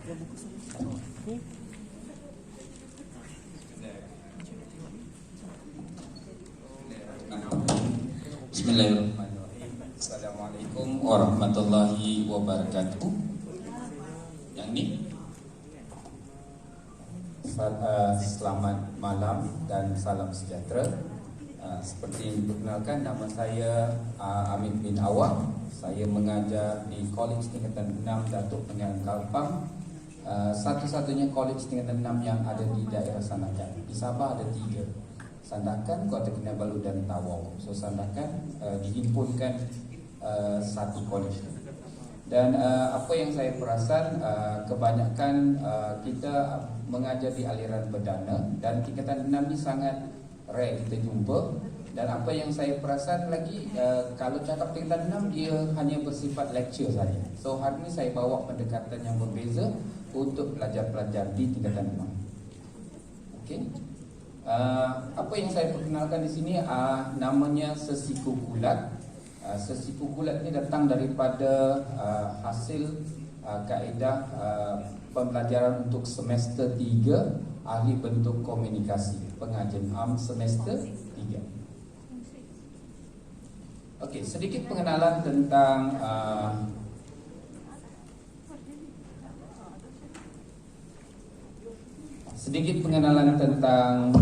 Bismillahirrahmanirrahim. Assalamualaikum warahmatullahi wabarakatuh. Yang ini selamat malam dan salam sejahtera. Seperti yang diperkenalkan, nama saya Amin bin Awang. Saya mengajar di Kolej Tingkatan 6 Datuk Pangeran Kalpam, satu-satunya kolej tingkatan 6 yang ada di daerah Sandakan. Di Sabah ada 3, Sandakan, Kota Kinabalu dan Tawau. So Sandakan dihimpunkan satu kolej. Dan apa yang saya perasan, kebanyakan kita mengajar di aliran perdana, dan tingkatan 6 ni sangat rare kita jumpa. Dan apa yang saya perasan lagi, kalau cakap tingkatan 6 dia hanya bersifat lecture saja. So hari ini saya bawa pendekatan yang berbeza untuk pelajar-pelajar di tingkatan 6. Okey. Apa yang saya perkenalkan di sini namanya sesiku kulat. Sesiku kulat ini datang daripada hasil kaedah pembelajaran untuk semester 3 ahli bentuk komunikasi, pengajian semester 3. Okey, sedikit pengenalan tentang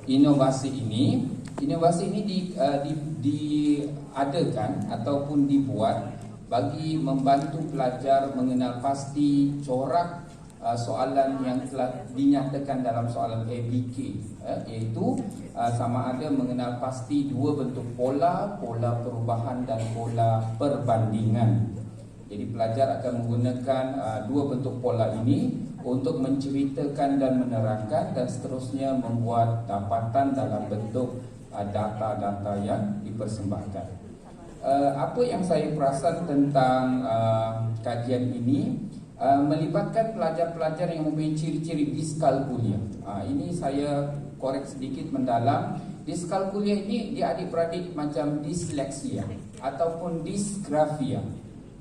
inovasi ini. Inovasi ini diadakan ataupun dibuat bagi membantu pelajar mengenal pasti corak soalan yang telah dinyatakan dalam soalan ABK, iaitu sama ada mengenal pasti dua bentuk pola, pola perubahan dan pola perbandingan. Jadi pelajar akan menggunakan dua bentuk pola ini untuk menceritakan dan menerangkan, dan seterusnya membuat dapatan dalam bentuk data-data yang dipersembahkan. Apa yang saya perasan tentang kajian ini, melibatkan pelajar-pelajar yang mempunyai ciri-ciri diskalkulia. Ini saya korek sedikit mendalam. Diskalkulia ini dia adik-beradik macam disleksia ataupun disgrafia.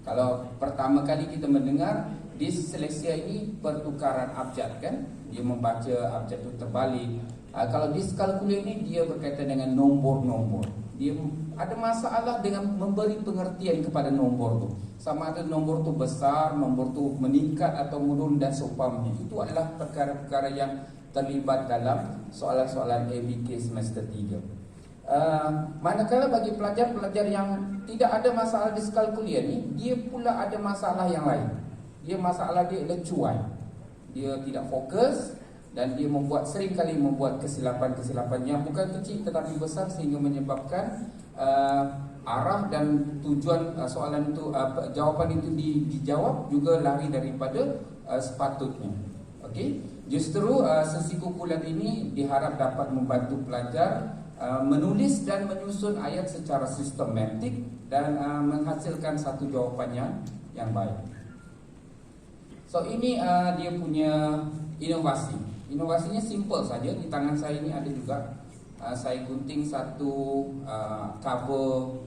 Kalau pertama kali kita mendengar disleksia ini pertukaran abjad, kan? Dia membaca abjad itu terbalik. Kalau diskalkulia ini dia berkaitan dengan nombor-nombor. Dia ada masalah dengan memberi pengertian kepada nombor tu. Sama ada nombor tu besar, nombor tu meningkat atau menurun dan seumpamanya. Itu adalah perkara-perkara yang terlibat dalam soalan-soalan ABK semester 3. Manakala bagi pelajar-pelajar yang tidak ada masalah diskalkulia ni, dia pula ada masalah yang lain. Masalah dia lecuai. Dia tidak fokus dan dia seringkali membuat kesilapan-kesilapan yang bukan kecil tetapi besar, sehingga menyebabkan arah dan tujuan soalan itu, jawapan itu dijawab juga lari daripada sepatutnya. Okey, justru sesiku kulat ini diharap dapat membantu pelajar menulis dan menyusun ayat secara sistematik dan menghasilkan satu jawapan yang baik. So ini dia punya inovasi. Inovasinya simple saja. Di tangan saya ini ada juga, saya gunting satu cover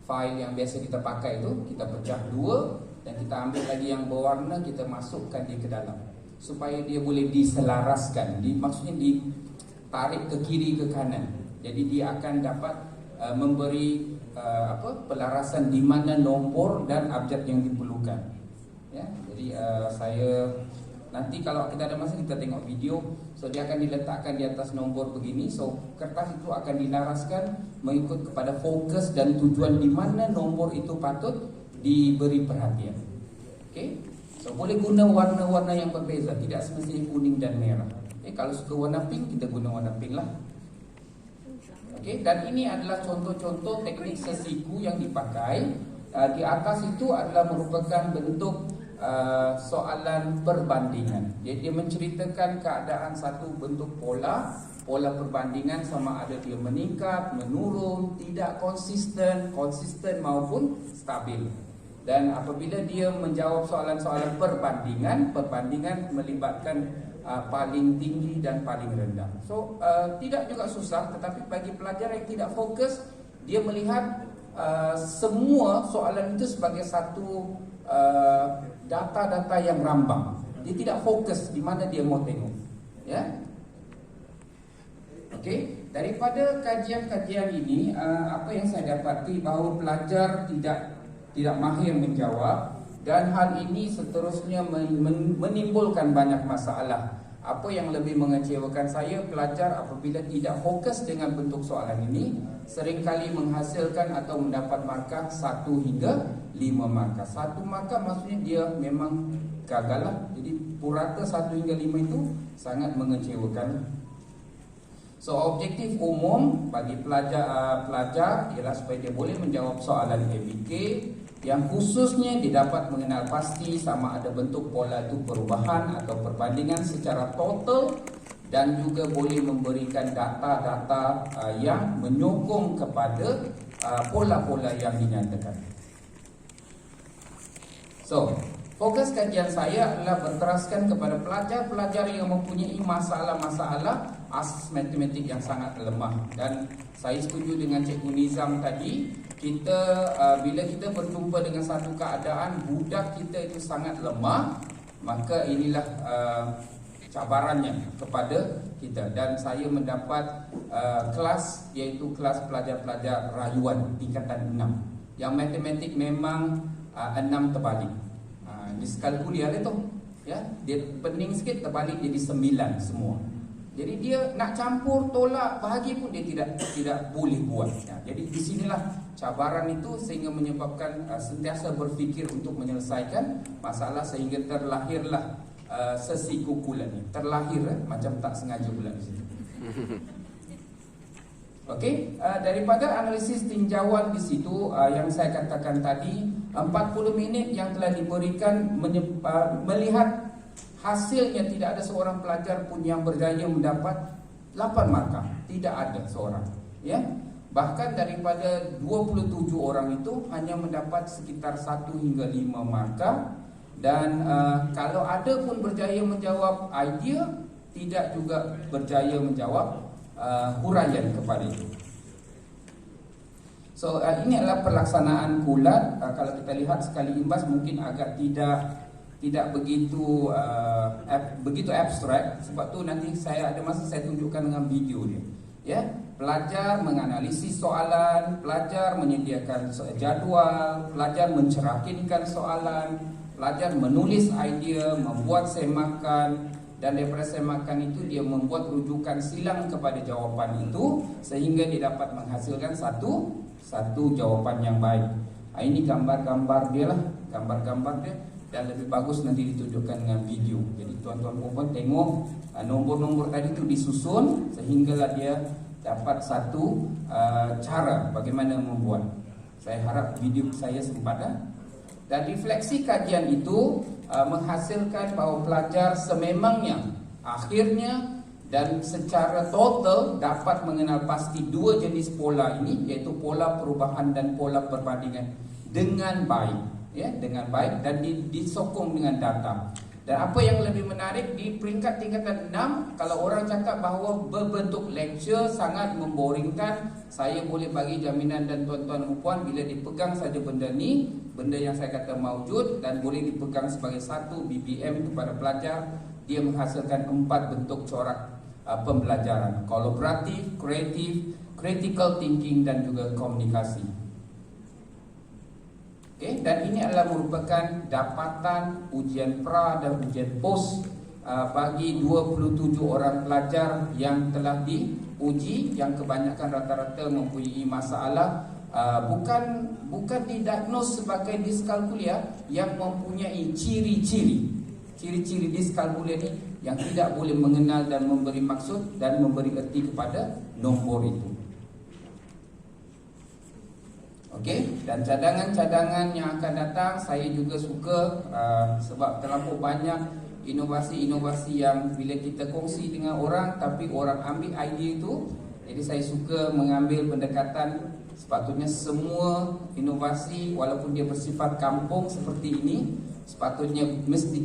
file yang biasa kita pakai itu, kita pecah dua dan kita ambil lagi yang berwarna, kita masukkan dia ke dalam supaya dia boleh diselaraskan. Maksudnya ditarik ke kiri ke kanan. Jadi dia akan dapat memberi pelarasan di mana nombor dan abjad yang diperlukan. Ya, jadi saya nanti kalau kita ada masa kita tengok video. So dia akan diletakkan di atas nombor begini. So kertas itu akan dilaraskan mengikut kepada fokus dan tujuan di mana nombor itu patut diberi perhatian. Okey. So boleh guna warna-warna yang berbeza, tidak semestinya kuning dan merah. Kalau suka warna pink, kita guna warna pink lah. Okey, dan ini adalah contoh-contoh teknik sesiku yang dipakai. Di atas itu adalah merupakan bentuk soalan perbandingan. Jadi dia menceritakan keadaan satu bentuk pola perbandingan, sama ada dia meningkat, menurun, tidak konsisten maupun stabil. Dan apabila dia menjawab soalan-soalan perbandingan melibatkan paling tinggi dan paling rendah. So tidak juga susah, tetapi bagi pelajar yang tidak fokus, dia melihat semua soalan itu sebagai satu data-data yang rambang. dia tidak fokus di mana dia mau tengok. Ya. Okey, daripada kajian-kajian ini apa yang saya dapati bahawa pelajar tidak mahir menjawab, dan hal ini seterusnya menimbulkan banyak masalah. Apa yang lebih mengecewakan saya, pelajar apabila tidak fokus dengan bentuk soalan ini seringkali menghasilkan atau mendapat markah 1 hingga 5 markah. 1 markah maksudnya dia memang gagal lah. Jadi purata 1 hingga 5 itu sangat mengecewakan. So objektif umum bagi pelajar ialah supaya dia boleh menjawab soalan ABK yang khususnya didapat mengenal pasti sama ada bentuk pola itu perubahan atau perbandingan secara total, dan juga boleh memberikan data-data yang menyokong kepada pola-pola yang dinyatakan. So, fokus kajian saya adalah berteraskan kepada pelajar-pelajar yang mempunyai masalah-masalah asas matematik yang sangat lemah. Dan saya setuju dengan Cikgu Nizam tadi, bila kita berjumpa dengan satu keadaan budak kita itu sangat lemah, maka inilah cabarannya kepada kita. Dan saya mendapat kelas, iaitu kelas pelajar-pelajar rayuan tingkatan 6, yang matematik memang 6 terbalik. Diskalkulia dia tu, ya, dia pening sikit terbalik jadi 9 semua. Jadi dia nak campur tolak bahagi pun dia tidak boleh buat. Ya, jadi di sinilah cabaran itu sehingga menyebabkan sentiasa berfikir untuk menyelesaikan masalah, sehingga terlahirlah sesikukulan ni. Terlahir macam tak sengaja pula di situ. Okey, daripada analisis tinjauan di situ yang saya katakan tadi, 40 minit yang telah diberikan melihat hasilnya tidak ada seorang pelajar pun yang berjaya mendapat 8 markah. Tidak ada seorang, ya. Bahkan daripada 27 orang itu hanya mendapat sekitar 1 hingga 5 markah. Dan kalau ada pun berjaya menjawab idea, tidak juga berjaya menjawab huraian kepada itu. So ini adalah pelaksanaan kulat. Kalau kita lihat sekali imbas mungkin agak tidak begitu abstrak. Sebab tu nanti saya ada masa saya tunjukkan dengan video dia. Ya, pelajar menganalisis soalan, pelajar menyediakan jadual, pelajar mencerahkinkan soalan, pelajar menulis idea, membuat semakan, dan daripada semakan itu dia membuat rujukan silang kepada jawapan itu sehingga dia dapat menghasilkan satu jawapan yang baik. Ini gambar-gambar dia lah, gambar-gambar dia. Dan lebih bagus nanti ditunjukkan dengan video. Jadi tuan-tuan puan tengok nombor-nombor tadi itu disusun sehinggalah dia dapat satu cara bagaimana membuat. Saya harap video saya sempat. Dan refleksi kajian itu menghasilkan bahawa pelajar sememangnya akhirnya dan secara total dapat mengenal pasti 2 jenis pola ini, iaitu pola perubahan dan pola perbandingan dengan baik. Ya, dengan baik dan disokong dengan data. Dan apa yang lebih menarik, di peringkat tingkatan 6, kalau orang cakap bahawa berbentuk lecture sangat memboringkan, saya boleh bagi jaminan dan tuan-tuan dan puan, bila dipegang saja benda ni, benda yang saya kata maujud dan boleh dipegang sebagai satu BPM kepada pelajar, dia menghasilkan 4 bentuk corak pembelajaran: kolaboratif, kreatif, critical thinking dan juga komunikasi. Okay, dan ini adalah merupakan dapatan ujian pra dan ujian pos bagi 27 orang pelajar yang telah diuji, yang kebanyakan rata-rata mempunyai masalah bukan didiagnos sebagai diskalkulia, yang mempunyai ciri-ciri diskalkulia ni yang tidak boleh mengenal dan memberi maksud dan memberi erti kepada nombor itu. Okey, dan cadangan-cadangan yang akan datang saya juga suka sebab terlalu banyak inovasi-inovasi yang bila kita kongsi dengan orang tapi orang ambil idea itu. Jadi saya suka mengambil pendekatan, sepatutnya semua inovasi walaupun dia bersifat kampung seperti ini sepatutnya mesti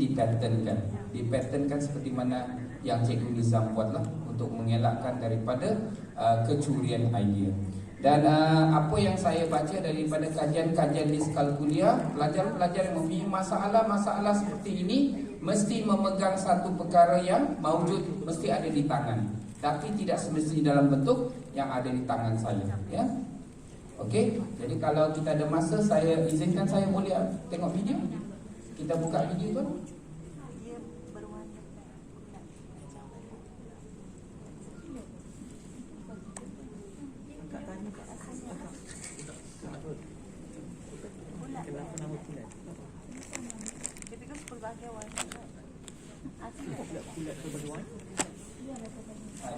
dipatentkan seperti mana yang Cikgu Nizam buatlah untuk mengelakkan daripada kecurian idea. Dan apa yang saya baca daripada kajian-kajian di sekalkulia, pelajar-pelajar yang mempunyai masalah-masalah seperti ini mesti memegang satu perkara yang maujud, mesti ada di tangan, tapi tidak semestinya dalam bentuk yang ada di tangan saya, ya. Okey, jadi kalau kita ada masa, saya izinkan saya boleh tengok video. Kita buka video tu.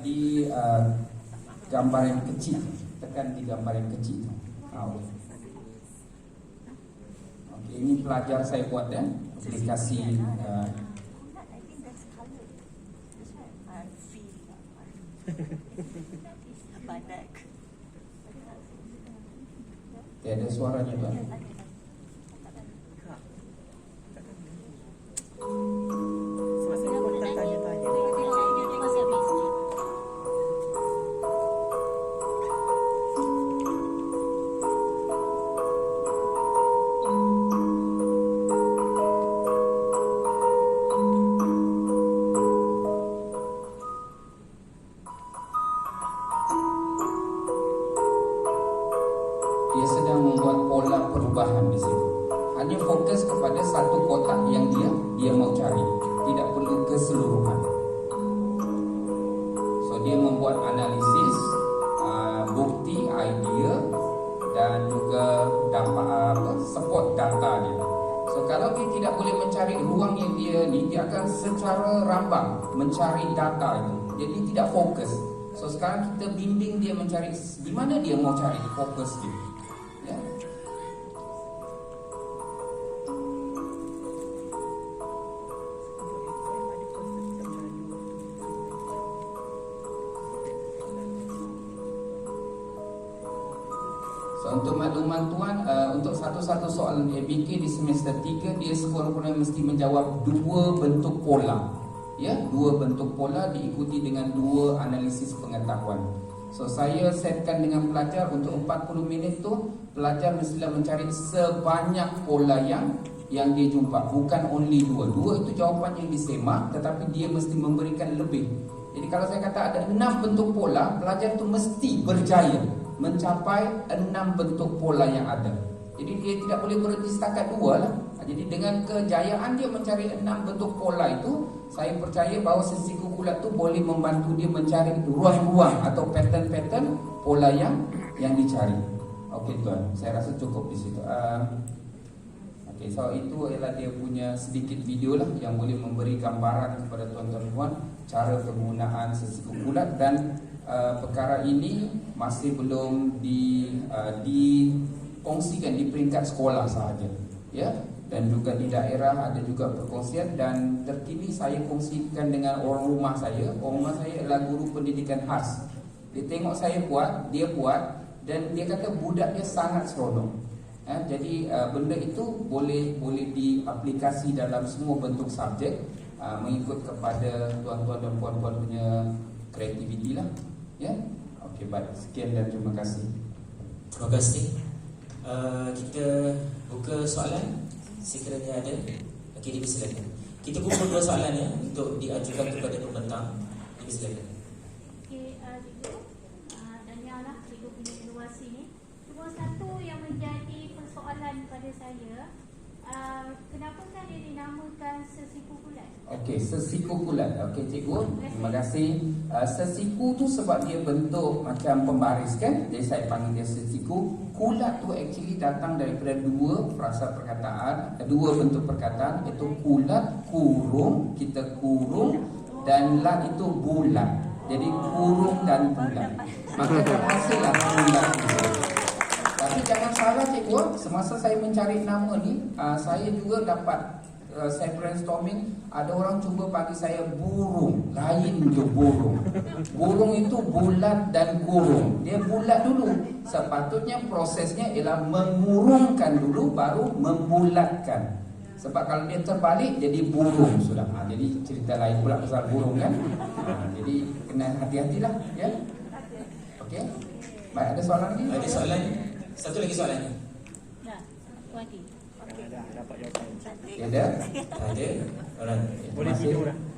Di gambar yang kecil, tekan di gambar yang kecil. Okey, ini pelajar saya buat ya, aplikasi ada suaranya tuan. Dia sedang membuat pola perubahan di situ. Hanya fokus kepada satu kotak yang dia mau cari, tidak perlu keseluruhan. So dia membuat analisis, bukti, idea dan juga dapat support data dia. So kalau dia tidak boleh mencari ruang yang dia akan secara rambang mencari data itu. Jadi tidak fokus. So sekarang kita bimbing dia mencari di mana dia mau cari, fokus dia. Ya. So, untuk makluman tuan, untuk satu-satu soalan ABK di semester 3 dia sekurang-kurangnya mesti menjawab 2 bentuk pola. Ya, 2 bentuk pola diikuti dengan 2 analisis pengetahuan. So saya setkan dengan pelajar untuk 40 minit tu pelajar mestilah mencari sebanyak pola yang dia jumpa, bukan only 2. 2 itu jawapan yang disemak, tetapi dia mesti memberikan lebih. Jadi kalau saya kata ada 6 bentuk pola, pelajar tu mesti berjaya mencapai 6 bentuk pola yang ada. Jadi dia tidak boleh berhenti setakat 2 lah. Jadi dengan kejayaan dia mencari 6 bentuk pola itu, saya percaya bahawa sesi kukulat tu boleh membantu dia mencari ruang-ruang atau pattern-pattern pola yang dicari. Okey tuan, saya rasa cukup di situ. Okey, so itu adalah dia punya sedikit video lah yang boleh memberi gambaran kepada tuan-tuan puan cara penggunaan sesi kukulat, dan perkara ini masih belum dikongsikan di peringkat sekolah sahaja, ya. Dan juga di daerah ada juga perkongsian, dan terkini saya kongsikan dengan orang rumah saya. Orang rumah saya adalah guru pendidikan khas. Dia tengok saya buat, dia buat, dan dia kata budak dia sangat seronok. Jadi benda itu boleh diaplikasi dalam semua bentuk subjek, mengikut kepada tuan-tuan dan puan-puan punya kreativiti lah. Ya, okey, baik. Sekian dan terima kasih. Terima kasih. Kita buka soalan. Sekiranya ada, okey, dipersilakan. Kita kumpul 2 soalan ya untuk diajukan kepada pembentang. Dipersilakan. Okey, cikgu, Danialah cikgu punya evaluasi ni. Cuma satu yang menjadi persoalan pada saya, kenapakah dia dinamakan sesi kukulat? Okey, sesi kukulat. Okey cikgu, terima kasih. Sesiku tu sebab dia bentuk macam pembaris kan, jadi saya panggil dia sesiku. Kulat tu actually datang daripada 2 frasa perkataan, 2 bentuk perkataan, iaitu kulat, kurung, kita kurung, dan lat itu bulat. Jadi kurung dan bulat, maka terhasillah kulat itu. Tapi jangan salah cikgu, semasa saya mencari nama ni, saya juga dapat saya brainstorming, ada orang cuba bagi saya burung, lain je burung. Burung itu bulat dan kurung. Dia bulat dulu. Sepatutnya prosesnya ialah mengurungkan dulu baru membulatkan. Sebab kalau dia terbalik jadi burung sudah. Jadi cerita lain pula pasal burung kan. Jadi kena hati-hatilah ya. Okey. Baik, ada soalan lagi? Ada soalan? Satu lagi soalan. Dah, lagi. Ada? Ada? Orang. Boleh tidur dah.